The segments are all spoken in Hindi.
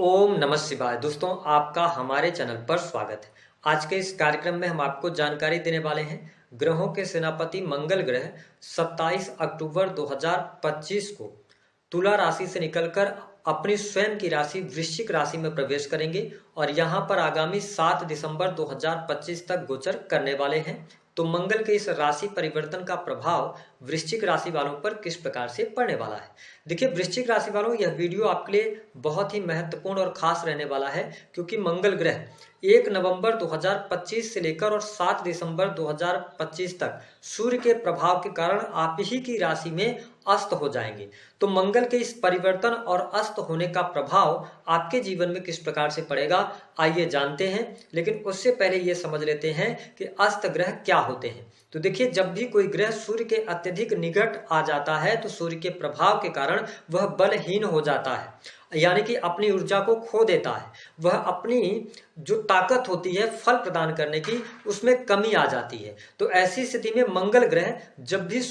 ओम नमः शिवाय। दोस्तों, आपका हमारे चैनल पर स्वागत है। आज के इस कार्यक्रम में हम आपको जानकारी देने वाले हैं ग्रहों के सेनापति मंगल ग्रह 27 अक्टूबर 2025 को तुला राशि से निकलकर अपनी स्वयं की राशि वृश्चिक राशि में प्रवेश करेंगे और यहां पर आगामी 7 दिसंबर 2025 तक गोचर करने वाले हैं। तो मंगल के इस राशि परिवर्तन का प्रभाव वृश्चिक राशि वालों पर किस प्रकार से पड़ने वाला है। देखिए वृश्चिक राशि वालों, यह वीडियो आपके लिए बहुत ही महत्वपूर्ण और खास रहने वाला है, क्योंकि मंगल ग्रह 1 नवंबर 2025 से लेकर और 7 दिसंबर 2025 तक सूर्य के प्रभाव के कारण आप ही की राशि में अस्त हो जाएंगे। तो मंगल के इस परिवर्तन और अस्त होने का प्रभाव आपके जीवन में किस प्रकार से पड़ेगा, आइए जानते हैं। लेकिन उससे पहले ये समझ लेते हैं कि अस्त ग्रह क्या होते हैं। तो देखिए, जब भी कोई ग्रह सूर्य के अत्यधिक निकट आ जाता है तो सूर्य के प्रभाव के कारण वह बलहीन हो जाता है, यानी कि अपनी ऊर्जा को खो देता है। वह अपनी जो ताकत होती है फल प्रदान करने की, उसमें कमी आ जाती है। तो ऐसी स्थिति में मंगल ग्रह जब भी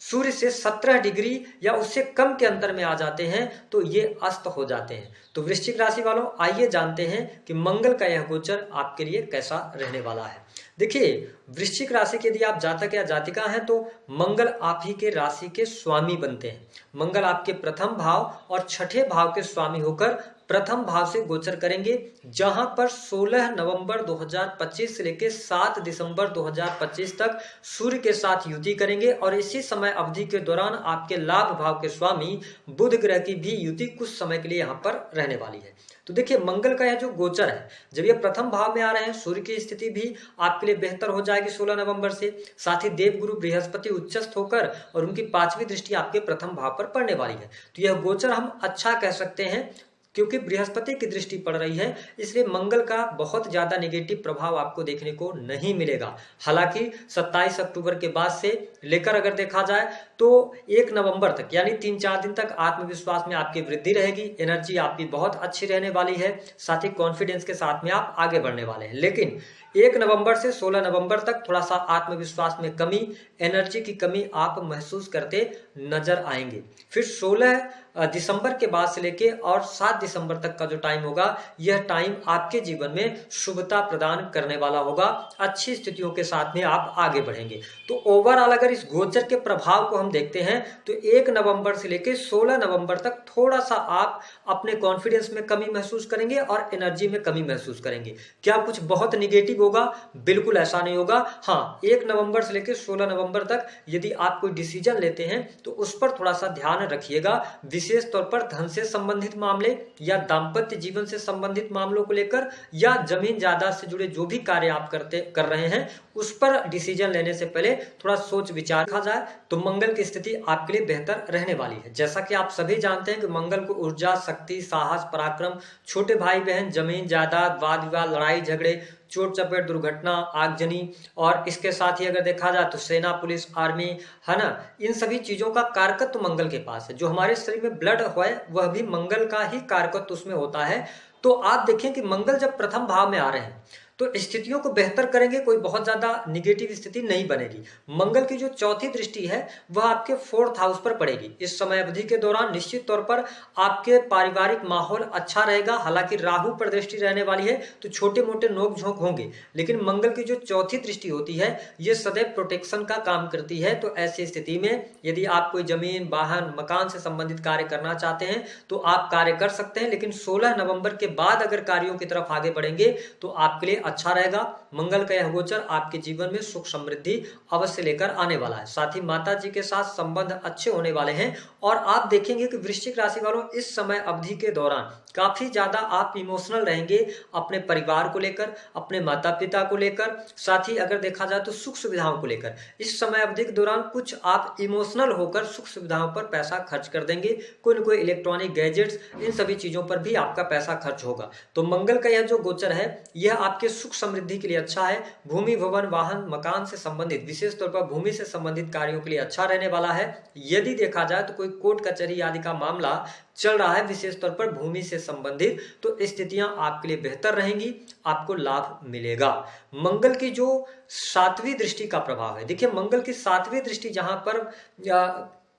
सूर्य से 17 डिग्री या उससे कम के अंतर में आ जाते हैं तो ये अस्त हो जाते हैं। तो वृश्चिक राशि वालों, आइए जानते हैं कि मंगल का यह गोचर आपके लिए कैसा रहने वाला है। देखिए, वृश्चिक राशि के यदि आप जातक या जातिका हैं तो मंगल आप ही के राशि के स्वामी बनते हैं। मंगल आपके प्रथम भाव और छठे भाव के स्वामी होकर प्रथम भाव से गोचर करेंगे, जहां पर 16 नवंबर 2025 से लेकर 7 दिसंबर 2025 तक सूर्य के साथ युति करेंगे और इसी समय अवधि के दौरान आपके लाभ भाव के स्वामी बुध ग्रह की भी युति कुछ समय के लिए यहां पर रहने वाली है। तो देखिए, मंगल का यह जो गोचर है, जब ये प्रथम भाव में आ रहे हैं, सूर्य की स्थिति भी आपके लिए बेहतर हो जाएगी 16 नवंबर से। साथ ही देवगुरु बृहस्पति उच्चस्थ होकर और उनकी 5वीं दृष्टि आपके प्रथम भाव पर पड़ने वाली है। तो यह गोचर हम अच्छा कह सकते हैं, क्योंकि बृहस्पति की दृष्टि पड़ रही है, इसलिए मंगल का बहुत ज्यादा नेगेटिव प्रभाव आपको देखने को नहीं मिलेगा। हालांकि 27 अक्टूबर के बाद से लेकर अगर देखा जाए तो 1 नवंबर तक, यानी 3-4 दिन तक आत्मविश्वास में आपकी वृद्धि रहेगी। एनर्जी आपकी बहुत अच्छी रहने वाली है, साथ ही कॉन्फिडेंस के साथ में आप आगे बढ़ने वाले हैं। लेकिन 1 नवंबर से 16 नवंबर तक थोड़ा सा आत्मविश्वास में कमी, एनर्जी की कमी आप महसूस करते नजर आएंगे। फिर 16 दिसंबर के बाद से लेके और 7 दिसंबर तक का जो टाइम होगा, यह टाइम आपके जीवन में शुभता प्रदान करने वाला होगा। अच्छी स्थितियों के साथ में आप आगे बढ़ेंगे। तो ओवरऑल अगर इस गोचर के प्रभाव को हम देखते हैं तो 1 नवंबर से लेके 16 नवंबर तक थोड़ा सा आप अपने कॉन्फिडेंस में कमी महसूस करेंगे और एनर्जी में कमी महसूस करेंगे। क्या कुछ बहुत निगेटिव होगा? बिल्कुल ऐसा नहीं होगा। हाँ, 1 नवंबर से लेकर 16 नवंबर तक यदि आप कोई डिसीजन लेते हैं तो उस पर थोड़ा सा ध्यान रखिएगा। विशेष तौर पर धन से संबंधित मामले या दाम्पत्य जीवन से संबंधित मामलों को लेकर या जमीन जायदाद से जुड़े जो भी कार्य आप कर रहे हैं, उस पर डिसीजन लेने से पहले थोड़ा सोच विचार किया जाए तो मंगल की स्थिति आपके लिए बेहतर रहने वाली है। जैसा कि आप सभी जानते हैं कि मंगल को ऊर्जा, शक्ति, साहस, पराक्रम, छोटे भाई बहन, जमीन जायदाद, वाद विवाद, लड़ाई झगड़े, चोट चपेट, दुर्घटना, आगजनी और इसके साथ ही अगर देखा जाए तो सेना, पुलिस, आर्मी, है ना, इन सभी चीजों का कारकत्व मंगल के पास है। जो हमारे शरीर में ब्लड है वह भी मंगल का ही कारकत्व उसमें होता है। तो आप देखें कि मंगल जब प्रथम भाव में आ रहे हैं तो स्थितियों को बेहतर करेंगे, कोई बहुत ज्यादा निगेटिव स्थिति नहीं बनेगी। मंगल की जो चौथी दृष्टि है वह आपके 4th हाउस पर पड़ेगी। इस समय अवधि के दौरान निश्चित तौर पर आपके पारिवारिक माहौल अच्छा रहेगा। हालांकि राहु पर दृष्टि रहने वाली है तो छोटे मोटे नोक झोंक होंगे, लेकिन मंगल की जो चौथी दृष्टि होती है ये सदैव प्रोटेक्शन का काम करती है। तो ऐसी स्थिति में यदि आप कोई जमीन, वाहन, मकान से संबंधित कार्य करना चाहते हैं तो आप कार्य कर सकते हैं। लेकिन 16 नवंबर के बाद अगर कार्यों की तरफ आगे बढ़ेंगे तो आपके लिए अच्छा रहेगा। मंगल का यह गोचर आपके जीवन में सुख समृद्धि अवश्य लेकर आने वाला है। साथ ही माता जी के साथ संबंध अच्छे होने वाले हैं और आप देखेंगे कि वृश्चिक राशि वालों, इस समय अवधि के दौरान काफी ज्यादा आप इमोशनल रहेंगे अपने परिवार को लेकर, अपने माता पिता को लेकर, साथ ही अगर देखा जाए तो सुख सुविधाओं को लेकर। इस समय अवधि के दौरान कुछ आप इमोशनल होकर सुख सुविधाओं पर पैसा खर्च कर देंगे। कोई न कोई इलेक्ट्रॉनिक गैजेट्स, इन सभी चीजों पर भी आपका पैसा खर्च होगा। तो मंगल का यह जो गोचर है यह आपके सुख समृद्धि के लिए अच्छा है। भूमि, भवन, वाहन, मकान से संबंधित, विशेष तौर पर भूमि से संबंधित कार्यों के लिए अच्छा रहने वाला है। यदि देखा जाए तो कोई कोर्ट कचहरी आदि का मामला चल रहा है विशेष तौर पर भूमि से संबंधित, तो स्थितियां आपके लिए बेहतर रहेंगी, आपको लाभ मिलेगा। मंगल की जो 7वीं दृष्टि का प्रभाव है, देखिए मंगल की 7वीं दृष्टि जहां पर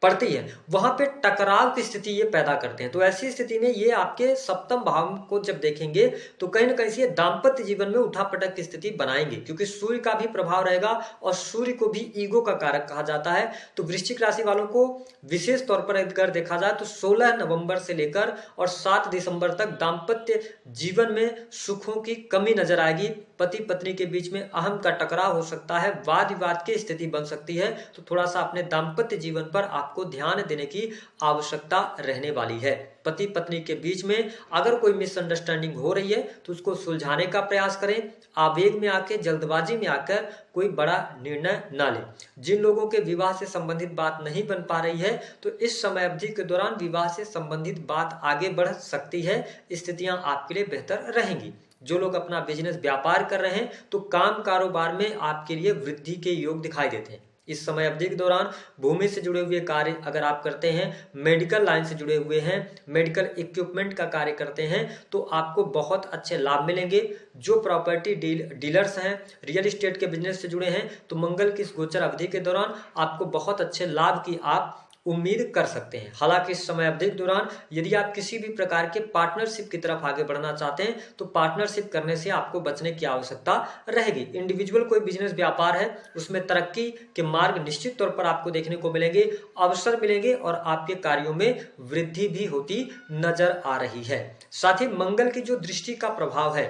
पड़ती है, वहां पे टकराव की स्थिति ये पैदा करते हैं। तो ऐसी स्थिति में ये आपके सप्तम भाव को जब देखेंगे तो कहीं ना कहीं से दाम्पत्य जीवन में उठापटक की स्थिति बनाएंगे, क्योंकि सूर्य का भी प्रभाव रहेगा और सूर्य को भी ईगो का कारक कहा जाता है। तो वृश्चिक राशि वालों को विशेष तौर पर अगर देखा जाए तो 16 नवंबर से लेकर और 7 दिसंबर तक दाम्पत्य जीवन में सुखों की कमी नजर आएगी। पति पत्नी के बीच में अहम का टकराव हो सकता है, वाद विवाद की स्थिति बन सकती है। तो थोड़ा सा अपने दाम्पत्य जीवन पर आपको ध्यान देने की आवश्यकता रहने वाली है। पति पत्नी के बीच में अगर कोई मिसअंडरस्टैंडिंग हो रही है तो उसको सुलझाने का प्रयास करें। आवेग में आके, जल्दबाजी में आकर कोई बड़ा निर्णय ना लें। जिन लोगों के विवाह से संबंधित बात नहीं बन पा रही है तो इस समय अवधि के दौरान विवाह से संबंधित बात आगे बढ़ सकती है। स्थितियां आपके लिए बेहतर रहेंगी। जो लोग अपना बिजनेस व्यापार कर रहे हैं तो काम कारोबार में आपके लिए वृद्धि के योग दिखाई देते हैं। इस समय अवधि के दौरान भूमि से जुड़े हुए कार्य अगर आप करते हैं, मेडिकल लाइन से जुड़े हुए हैं, मेडिकल इक्विपमेंट का कार्य करते हैं तो आपको बहुत अच्छे लाभ मिलेंगे। जो प्रॉपर्टी डीलर्स हैं, रियल एस्टेट के बिजनेस से जुड़े हैं तो मंगल की इस गोचर अवधि के दौरान आपको बहुत अच्छे लाभ की आप उम्मीद कर सकते हैं। हालांकि इस समय अवधि के दौरान यदि आप किसी भी प्रकार के पार्टनरशिप की तरफ आगे बढ़ना चाहते हैं तो पार्टनरशिप करने से आपको बचने की आवश्यकता रहेगी। इंडिविजुअल कोई बिजनेस व्यापार है उसमें तरक्की के मार्ग निश्चित तौर पर आपको देखने को मिलेंगे, अवसर मिलेंगे और आपके कार्यों में वृद्धि भी होती नजर आ रही है। साथ ही मंगल की जो दृष्टि का प्रभाव है,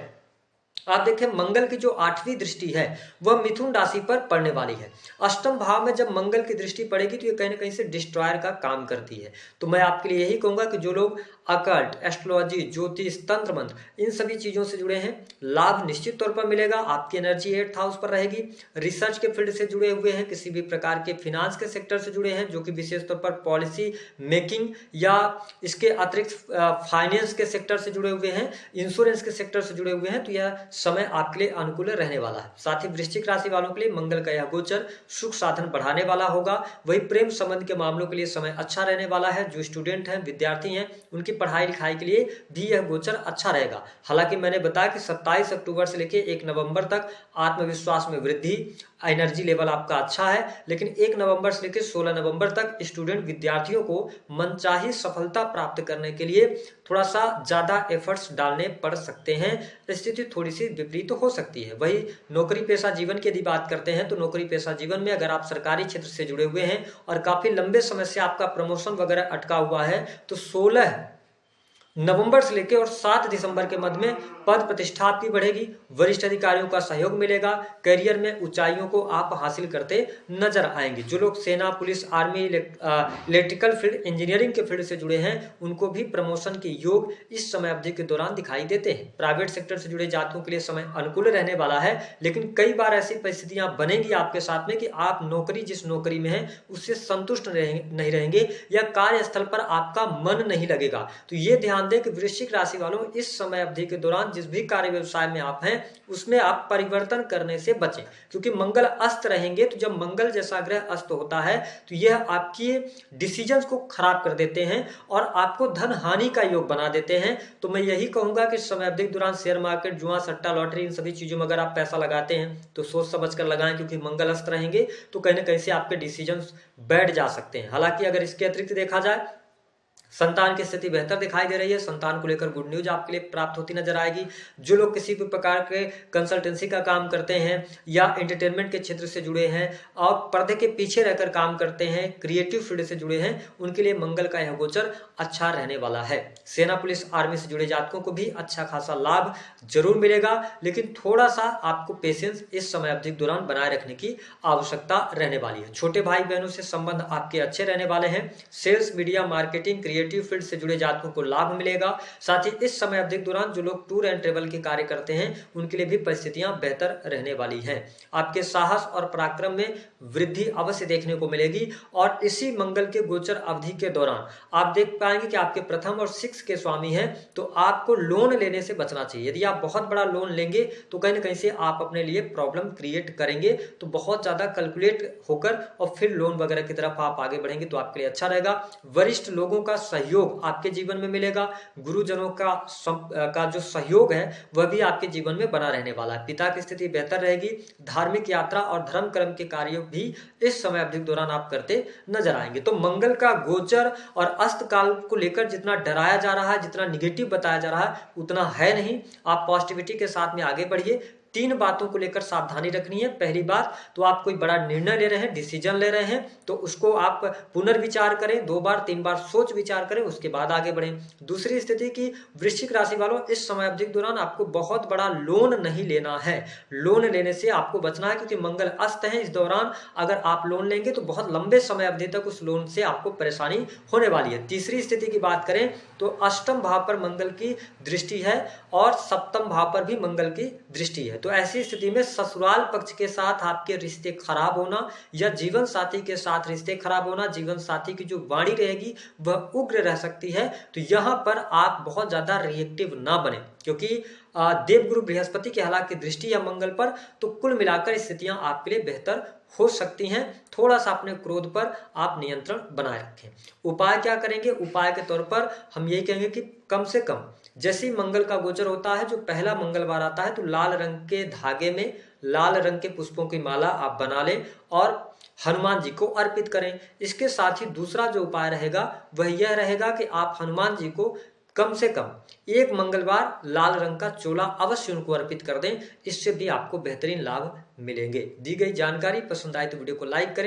आप देखें मंगल की जो 8वीं दृष्टि है वह मिथुन राशि पर पड़ने वाली है। अष्टम भाव में जब मंगल की दृष्टि पड़ेगी तो ये कहीं ना कहीं से डिस्ट्रॉयर का काम करती है। तो मैं आपके लिए यही कहूंगा कि जो लोग अकल्ट, एस्ट्रोलॉजी, ज्योतिष, तंत्र मंत्र इन सभी चीजों से जुड़े हैं, लाभ निश्चित तौर पर मिलेगा। आपकी एनर्जी 8th हाउस पर रहेगी। रिसर्च के फील्ड से जुड़े हुए हैं, किसी भी प्रकार के फिनांस के सेक्टर से जुड़े हैं जो कि विशेष तौर पर पॉलिसी मेकिंग या इसके अतिरिक्त फाइनेंस के सेक्टर से जुड़े हुए हैं, इंश्योरेंस के सेक्टर से जुड़े हुए हैं, तो यह समय आपके लिए अनुकूल रहने वाला है। साथ ही वृश्चिक राशि वालों के लिए मंगल का यह गोचर सुख साधन बढ़ाने वाला होगा। वही प्रेम संबंध के मामलों के लिए समय अच्छा रहने वाला है। जो स्टूडेंट हैं, विद्यार्थी हैं, उनकी पढ़ाई लिखाई के लिए भी यह गोचर अच्छा रहेगा। हालांकि मैंने बताया कि 27 अक्टूबर से लेकर 1 नवंबर तक आत्मविश्वास में वृद्धि, एनर्जी लेवल आपका अच्छा है, लेकिन 1 नवंबर से लेकर 16 नवंबर तक स्टूडेंट विद्यार्थियों को मनचाही सफलता प्राप्त करने के लिए थोड़ा सा ज्यादा एफर्ट्स डालने पड़ सकते हैं। स्थिति थोड़ी सी विपरीत हो सकती है। वही नौकरी पेशा जीवन की यदि बात करते हैं तो नौकरी पेशा जीवन में अगर आप सरकारी क्षेत्र से जुड़े हुए हैं और काफी लंबे समय से आपका प्रमोशन वगैरह अटका हुआ है तो 16 नवंबर से लेकर और 7 दिसंबर के मध्य में पद प्रतिष्ठा आपकी बढ़ेगी, वरिष्ठ अधिकारियों का सहयोग मिलेगा, करियर में ऊंचाइयों को आप हासिल करते नजर आएंगे। जो लोग सेना, police, army, electrical field, engineering के फील्ड से जुड़े हैं उनको भी प्रमोशन के योग इस समय अवधि के दौरान दिखाई देते हैं। प्राइवेट सेक्टर से जुड़े जातकों के लिए समय अनुकूल रहने वाला है, लेकिन कई बार ऐसी परिस्थितियां बनेंगी आपके साथ में कि आप नौकरी जिस नौकरी में है उससे संतुष्ट नहीं रहेंगे या कार्यस्थल पर आपका मन नहीं लगेगा। तो ये ध्यान दें कि वृश्चिक राशि वालों इस समय अवधि के दौरान जिस भी कार्य व्यवसाय में आप हैं उसमें आप परिवर्तन करने से बचें, क्योंकि मंगल अस्त रहेंगे। तो जब मंगल जैसा ग्रह अस्त होता है तो यह आपकी डिसीजंस को खराब कर देते हैं और आपको धन हानि का योग बना देते हैं। तो मैं यही कहूंगा कि समय अवधि के दौरान शेयर मार्केट, जुआ, सट्टा, लॉटरी इन सभी चीजों में अगर आप पैसा लगाते हैं तो सोच समझ कर लगाएं, क्योंकि मंगल अस्त रहेंगे तो कहीं ना कहीं से आपके डिसीजंस बैठ जा सकते हैं। हालांकि अगर इसके अतिरिक्त देखा जाए संतान की स्थिति बेहतर दिखाई दे रही है। संतान को लेकर गुड न्यूज आपके लिए प्राप्त होती नजर आएगी। जो लोग किसी भी प्रकार के कंसल्टेंसी का काम करते हैं या एंटरटेनमेंट के क्षेत्र से जुड़े हैं और पर्दे के पीछे रहकर काम करते हैं, क्रिएटिव फील्ड से जुड़े हैं, उनके लिए मंगल का यह गोचर अच्छा रहने वाला है। सेना, पुलिस, आर्मी से जुड़े जातकों को भी अच्छा खासा लाभ जरूर मिलेगा, लेकिन थोड़ा सा आपको पेशेंस इस समय अवधि के दौरान बनाए रखने की आवश्यकता रहने वाली है। छोटे भाई बहनों से संबंध आपके अच्छे रहने वाले हैं। Sales, media, marketing, creative field से जुड़े जातकों को लाभ मिलेगा। साथ ही इस समय अवधि के दौरान जो लोग टूर एंड ट्रेवल के कार्य करते हैं उनके लिए भी परिस्थितियां बेहतर रहने वाली हैं। आपके साहस और पराक्रम में वृद्धि अवश्य देखने को मिलेगी और इसी मंगल के गोचर अवधि के दौरान आप देख पाएंगे कि आपके प्रथम और 6 के स्वामी हैं, तो आपको लोन लेने से बचना चाहिए। यदि आप बहुत बड़ा लोन लेंगे तो कहीं ना कहीं से आप अपने लिए प्रॉब्लम क्रिएट करेंगे। तो बहुत ज्यादा कैलकुलेट होकर और फिर लोन वगैरह की तरफ आप आगे बढ़ेंगे तो आपके लिए अच्छा रहेगा। वरिष्ठ लोगों का सहयोग आपके जीवन में मिलेगा। गुरुजनों का जो सहयोग है वह भी आपके जीवन में बना रहने वाला है। पिता की स्थिति बेहतर रहेगी। धार्मिक यात्रा और धर्म कर्म के कार्य भी इस समय अवधि के दौरान आप करते नजर आएंगे। तो मंगल का गोचर और अस्त काल को लेकर जितना डराया जा रहा है, जितना निगेटिव बताया जा रहा है, उतना है नहीं। आप पॉजिटिविटी के साथ में आगे बढ़िए। 3 बातों को लेकर सावधानी रखनी है। पहली बात तो आप कोई बड़ा निर्णय ले रहे हैं, डिसीजन ले रहे हैं, तो उसको आप पुनर्विचार करें, 2 बार 3 बार सोच विचार करें, उसके बाद आगे बढ़ें। दूसरी स्थिति की वृश्चिक राशि वालों, इस समय अवधि के दौरान आपको बहुत बड़ा लोन नहीं लेना है। लोन लेने से आपको बचना है, क्योंकि मंगल अस्त है। इस दौरान अगर आप लोन लेंगे तो बहुत लंबे समय अवधि तक उस लोन से आपको परेशानी होने वाली है। तीसरी स्थिति की बात करें तो अष्टम भाव पर मंगल की दृष्टि है और सप्तम भाव पर भी मंगल की दृष्टि है। तो ऐसी स्थिति में ससुराल पक्ष के साथ आपके रिश्ते खराब होना या जीवन साथी के साथ रिश्ते खराब होना, जीवन साथी की जो वाणी रहेगी वह उग्र रह सकती है। तो यहां पर आप बहुत ज्यादा रिएक्टिव ना बने, क्योंकि देवगुरु बृहस्पति की हालांकि दृष्टि है मंगल पर, तो कुल मिलाकर स्थितियां आपके लिए बेहतर हो सकती हैं। थोड़ा सा अपने क्रोध पर आप नियंत्रण बनाए रखें। उपाय क्या करेंगे? उपाय के तौर पर हम यही कहेंगे कि कम से कम जैसे ही मंगल का गोचर होता है, जो पहला मंगलवार आता है, तो लाल रंग के धागे में लाल रंग के पुष्पों की माला आप बना लें और हनुमान जी को अर्पित करें। इसके साथ ही दूसरा जो उपाय रहेगा वह यह रहेगा कि आप हनुमान जी को कम से कम एक मंगलवार लाल रंग का चोला अवश्य उनको अर्पित कर दें। इससे भी आपको बेहतरीन लाभ मिलेंगे। दी गई जानकारी पसंद आए तो वीडियो को लाइक करें।